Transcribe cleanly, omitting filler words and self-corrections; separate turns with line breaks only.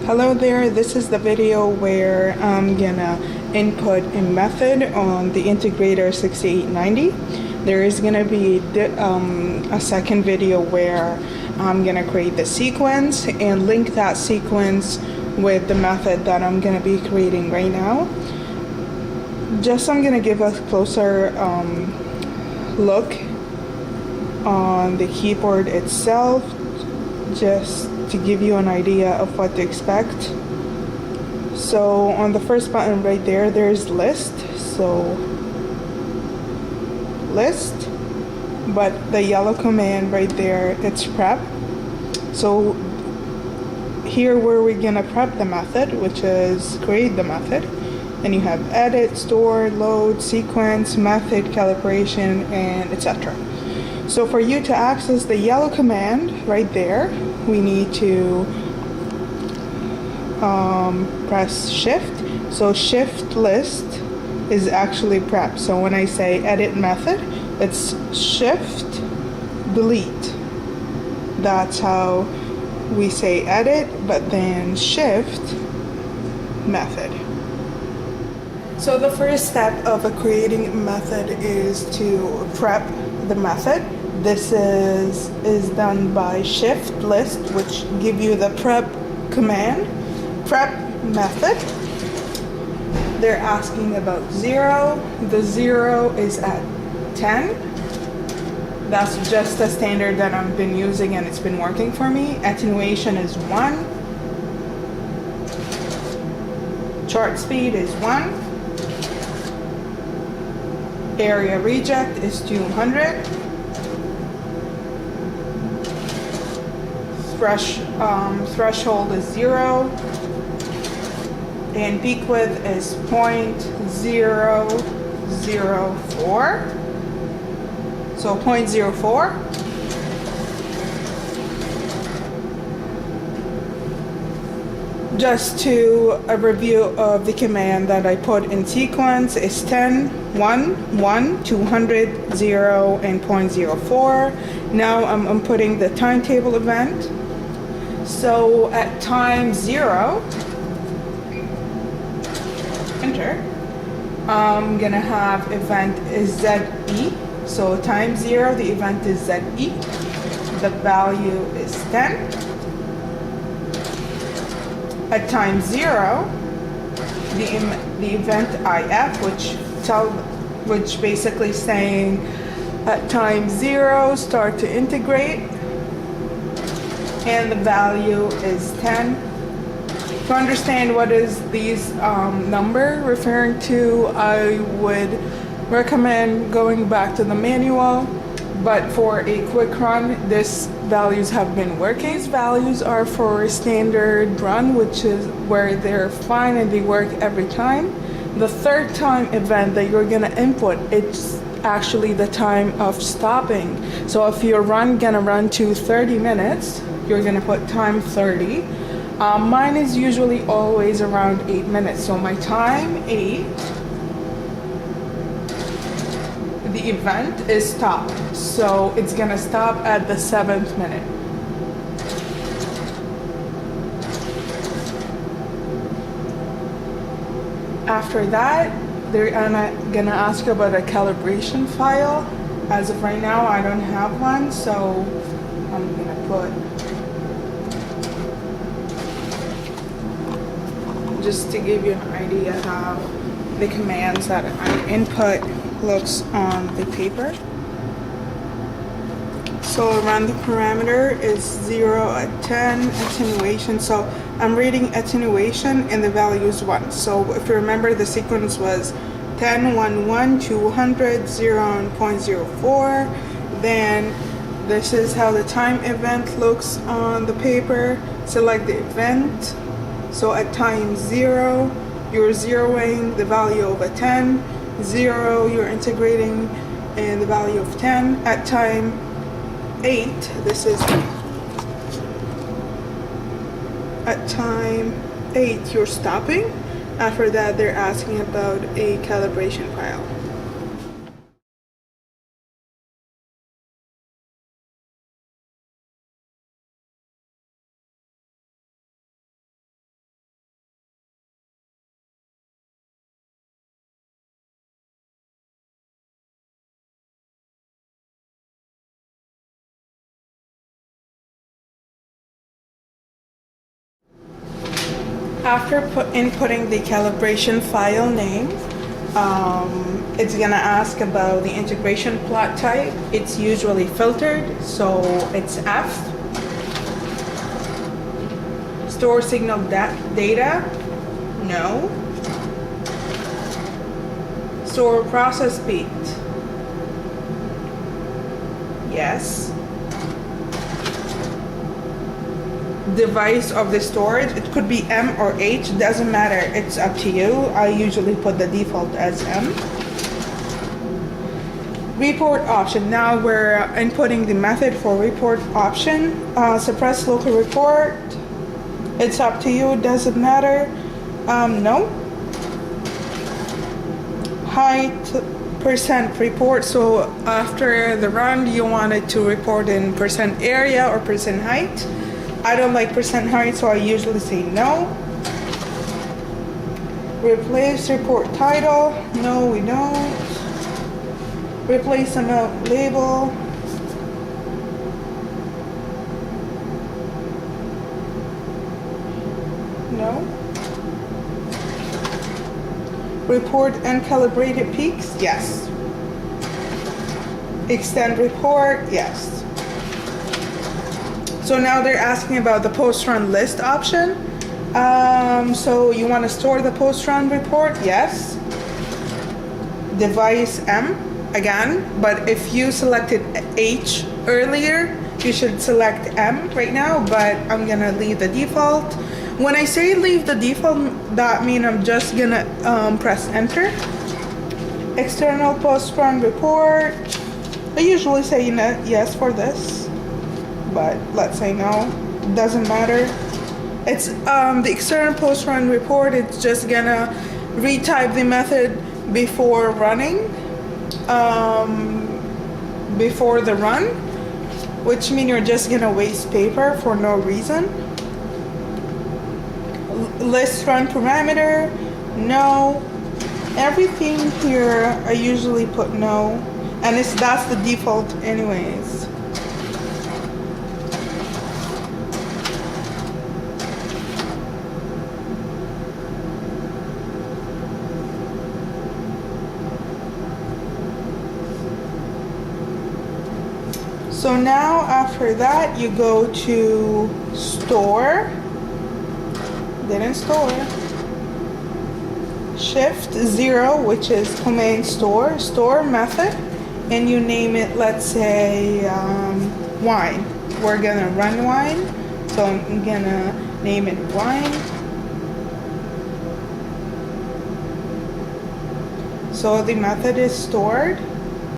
Hello there, this is the video where I'm gonna input a method on the integrator 6890. There is gonna be a second video where I'm gonna create the sequence and link that sequence with the method that I'm gonna be creating right now. I'm gonna give a closer look on the keyboard itself, just to give you an idea of what to expect. So on the first button right there, there's list. So list, but the yellow command right there, it's prep. So here where we're gonna prep the method, which is create the method, and you have edit, store, load, sequence, method, calibration, and etc. So for you to access the yellow command right there, we need to press shift. So shift list is actually prep. So when I say edit method, it's shift delete. That's how we say edit, but then shift method. So the first step of creating a method is to prep the method. This is done by shift list, which give you the prep command. Prep method. They're asking about 0. The 0 is at 10. That's just the standard that I've been using and it's been working for me. Attenuation is 1. Chart speed is 1. Area reject is 200. Threshold is 0. And peak width is 0.004. So 0.04. Just to a review of the command that I put in sequence is 10, 1, 1, 200, 0, and 0.04. Now I'm putting the timetable event. So at time 0, enter, I'm gonna have event is ZE. So time 0, the event is ZE. The value is 10. At time 0, the event IF, which basically saying at time 0 start to integrate, and the value is 10. To understand what is these number referring to, I would recommend going back to the manual, but for a quick run, these values have been working. These values are for a standard run, which is where they're fine and they work every time. The third time event that you're gonna input, it's actually the time of stopping. So if your run gonna run to 30 minutes, you're gonna put time 30. Mine is usually always around 8 minutes. So my time 8, the event is stopped. So it's gonna stop at the 7th minute. After that, they're gonna ask you about a calibration file. As of right now, I don't have one, so I'm gonna put, just to give you an idea how the commands that I input looks on the paper. So random parameter is 0 at 10, attenuation. So I'm reading attenuation and the value is 1. So if you remember, the sequence was 10, 1, 1, 200, 0, and 0.04. Then this is how the time event looks on the paper. Select the event. So at time 0, you're zeroing the value of a 10. 0, you're integrating in the value of 10. At time 8, this is at time 8, you're stopping. After that, they're asking about a calibration file. After inputting the calibration file name, it's gonna ask about the integration plot type. It's usually filtered, so it's F. Store signal data, no. Store process beat, yes. Device of the storage, it could be M or H, doesn't matter, it's up to you. I usually put the default as M. Report option, now we're inputting the method for report option. Suppress local report, it's up to you, doesn't matter. No. Height percent report, so after the run you want it to report in percent area or percent height. I don't like percent height, so I usually say no. Replace report title, no we don't. Replace amount label, no. Report uncalibrated peaks, yes. Extend report, yes. So now they're asking about the post-run list option. So you want to store the post-run report? Yes. Device M, again, but if you selected H earlier, you should select M right now, but I'm gonna leave the default. When I say leave the default, that means I'm just gonna press enter. External post-run report, I usually say yes for this, but let's say no, doesn't matter. It's the external post-run report, it's just gonna retype the method before running, before the run, which means you're just gonna waste paper for no reason. List run parameter, no. Everything here I usually put no, and that's the default anyways. So now after that you go to store, didn't store, shift 0, which is command store, store method, and you name it, let's say wine. We're gonna run wine, so I'm gonna name it wine. So the method is stored.